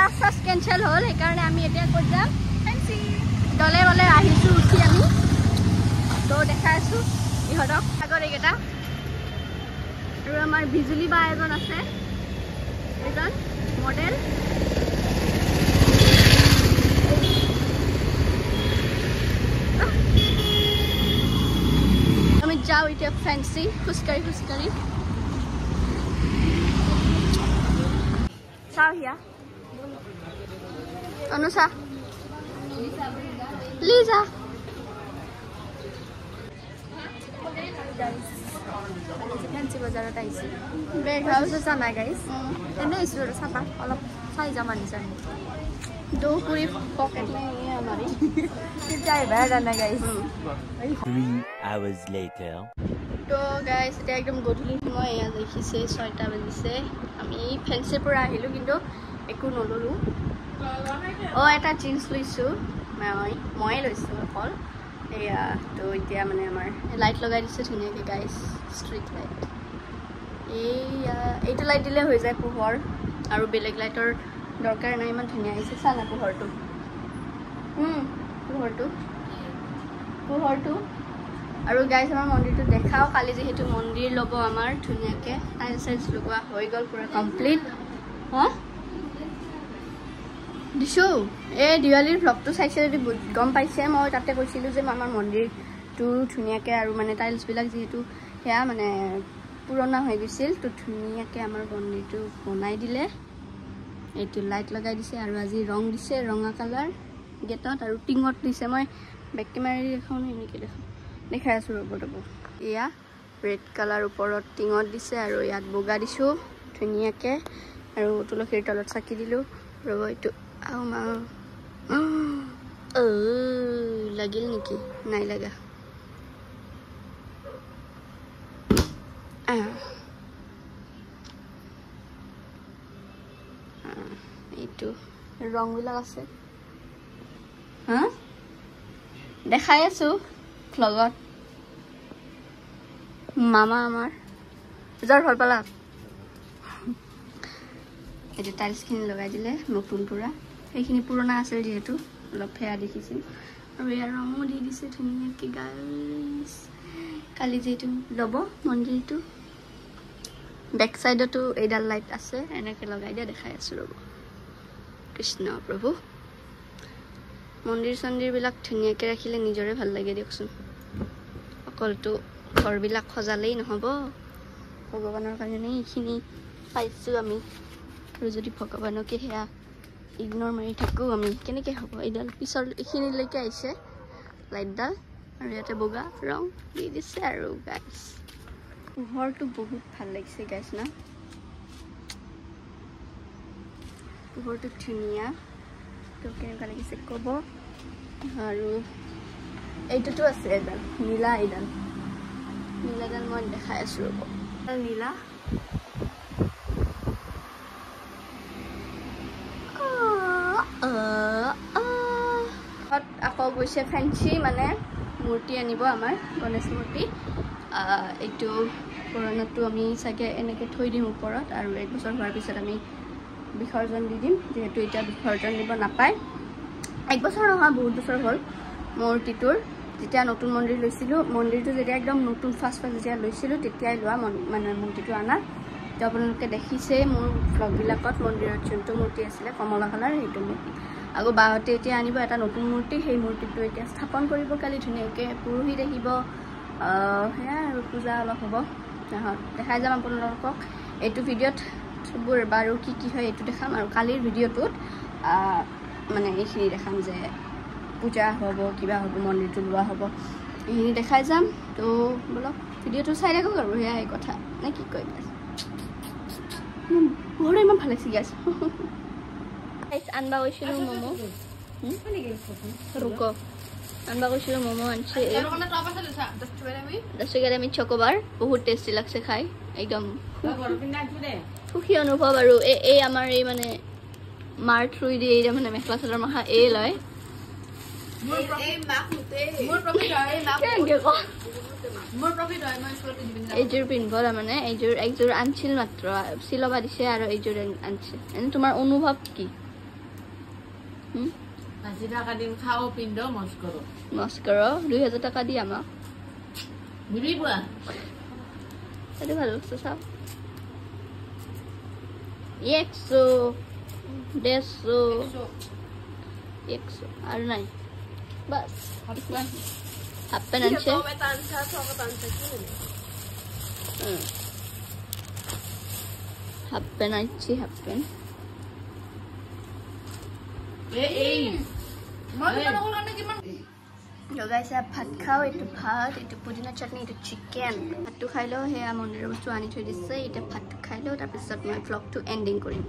class চাছ cancel হ'ল সেইকাৰণে আমি এতিয়া ক'ত যাম ফেঞ্চি গ'লে গ'লে আহিছোঁ উঠি আমি তো দেখাই আছোঁ ইহঁতক আগত এইকেইটা আৰু আমাৰ বিজুলী বা এজন আছে এজন মডেল আমি যাওঁ এতিয়া ফেঞ্চি খোজকাঢ়ি খোজকাঢ়ি চাওঁ হিয়া অনুষা লিজা ফেঞ্চি বজাৰত আহিছোঁ বেগ হাউচ আছে নাই গাইছ এনেই আহিছোঁ আৰু চাবা অলপ চাই যাম আনিছে দৌ পুৰি পকেট নাই আমাৰি যাই বেয়া নাই গাইছ 3 hours later তো গাইছ এতিয়া একদম গধূলি সময় এয়া দেখিছে 6টা বাজিছে আমি ফেঞ্চিৰ পৰা আহিলোঁ কিন্তু একো নল'লোঁ এটা জিন্স লৈছোঁ মই লৈছোঁ অকল এয়া তো এতিয়া মানে আমাৰ লাইট লগাই দিছে ধুনীয়াকৈ গাইছ ষ্ট্ৰীট লাইট এইটো লাইট দিলে হৈ যায় পোহৰ আৰু বেলেগ লাইটৰ দৰকাৰ নাই ইমান ধুনীয়া আহিছে চা না পোহৰটো আৰু গাইছ আমাৰ মন্দিৰটো দেখাও কালি যিহেতু মন্দিৰ ল'ব আমাৰ ধুনীয়াকৈ টাইলছ চাইলছ লগোৱা হৈ গ'ল পুৰা কমপ্লিট দিছোঁ এই দিৱালীৰ ভ্লগটো চাইছে যদি গম পাইছে মই তাতে কৈছিলোঁ যে আমাৰ মন্দিৰটো ধুনীয়াকৈ আৰু মানে টাইলছবিলাক যিহেতু সেয়া মানে পুৰণা হৈ গৈছিল তো ধুনীয়াকৈ আমাৰ মন্দিৰটো বনাই দিলে এইটো লাইট লগাই দিছে আৰু আজি ৰং দিছে ৰঙা কালাৰ গেটত আৰু টিঙত দিছে মই বেক কেমেৰা দেখাওঁ এনেকৈ দেখাই আছোঁ ৰ'ব এয়া ৰেড কালাৰ ওপৰত টিঙত দিছে আৰু ইয়াত বগা দিছোঁ ধুনীয়াকৈ আৰু তুলসীৰ তলত চাকি দিলোঁ ৰ'ব এইটো লাগিল নেকি নাই লগা এইটো ৰংবিলাক আছে দেখাই আছোঁ ভ্লগত মামা আমাৰ যাৰ ভাল পালা এইটো টাইলছখিনি লগাই দিলে নতুন পুৰা সেইখিনি পুৰণা আছিল যিহেতু অলপ সেয়া দেখিছিল আৰু ইয়াৰ ৰঙো দি দিছে ধুনীয়াকৈ গাইছ কালি যিহেতু ল'ব মন্দিৰটো বেক চাইডতো এইডাল লাইট আছে এনেকৈ লগাই দিয়া দেখাই আছোঁ ৰ'ব কৃষ্ণ প্ৰভু মন্দিৰ চন্দিৰবিলাক ধুনীয়াকৈ ৰাখিলে নিজৰে ভাল লাগে দিয়কচোন অকলতো ঘৰবিলাক সজালেই নহ'ব ভগৱানৰ কাৰণে এইখিনি পাইছোঁ আমি আৰু যদি ভগৱানকে সেয়া ইগনৰ মাৰি থাকোঁ আমি কেনেকৈ হ'ব এইডাল পিছৰ এইখিনিলৈকে আহিছে লাইটডাল আৰু ইয়াতে বগা ৰং দি দিছে আৰু গাইছ পোহৰটো বহুত ভাল লাগিছে গাইছ না পোহৰটো ধুনীয়া তো কেনেকুৱা লাগিছে ক'ব আৰু এইটোতো আছে এডাল নীলাডাল মই দেখাই আছোঁ ৰ'ব নীলা আকৌ গৈছে ফেঞ্চি মানে মূৰ্তি আনিব আমাৰ গণেশ মূৰ্তি এইটো পুৰণাটো আমি চাগে এনেকৈ থৈ দিম ওপৰত আৰু 1 বছৰ হোৱাৰ পিছত আমি বিসৰ্জন দি দিম যিহেতু এতিয়া বিসৰ্জন দিব নাপায় 1 বছৰ নহয় বহুত বছৰ হ'ল মূৰ্তিটোৰ যেতিয়া নতুন মন্দিৰ লৈছিলোঁ মন্দিৰটো যেতিয়া একদম নতুন ফাৰ্ষ্ট যেতিয়া লৈছিলোঁ তেতিয়াই লোৱা মানে মূৰ্তিটো আনা তো আপোনালোকে দেখিছে মোৰ ভ্লগবিলাকত মন্দিৰত যোনটো মূৰ্তি আছিলে কমলা কালাৰ সেইটো মূৰ্তি আকৌ বাহঁতে এতিয়া আনিব এটা নতুন মূৰ্তি সেই মূৰ্তিটো এতিয়া স্থাপন কৰিব কালি ধুনীয়াকৈ পুৰোহিত আহিব সেয়া আৰু পূজা অলপ হ'ব দেখাই যাম আপোনালোকক এইটো ভিডিঅ'ত চববোৰ বাৰু কি হয় এইটো দেখাম আৰু কালিৰ ভিডিঅ'টোত মানে এইখিনি দেখাম যে পূজা হ'ব কিবা হ'ব মন্দিৰটো লোৱা হ'ব এইখিনি দেখাই যাম তো বলক ভিডিঅ'টো চাই থাকক আৰু সেয়াই কথা নে কি কয় বহুত ইমান ভাল লাগিছে গাইছ আনবা গৈছিলোঁ ম'ম' ৰুক আনবা গৈছিলোঁ ম'ম' আনছে 10 টকাত আমি চকোবাৰ বহুত টেষ্টি লাগছে খাই একদম সুখী অনুভৱ আৰু এই আমাৰ এই মানে মাৰ থ্ৰুই দিয়ে এই মানে মেখেলা চাদৰ মাখা এই লয় এইযোৰ পিন্ধিব তাৰমানে এইযোৰ একযোৰ আনছিল মাত্ৰ চিলবা দিছে আৰু এইযোৰ আনছে এনে তোমাৰ অনুভৱ কি 80 টাকা দিম খাও পিন্ধ মজ কৰো মস্কৰ 2000 টাকা দি আমাক নিবি বুয়া এইটো ভাল লাগছে চাও 100 150 আৰু নাই বাস হাফ পেন আনছে হাফ পেন আনছি হাফ পেন ভাত খাওঁ এইটো ভাত এইটো পুদিনা চাটনি এইটো চিকেন ভাতটো খাই লওঁ সেয়া মন্দিৰৰ বস্তু আনি থৈ দিছে এতিয়া ভাত খাই লওঁ তাৰপিছত মই ভ্লগটো এণ্ডিং কৰিম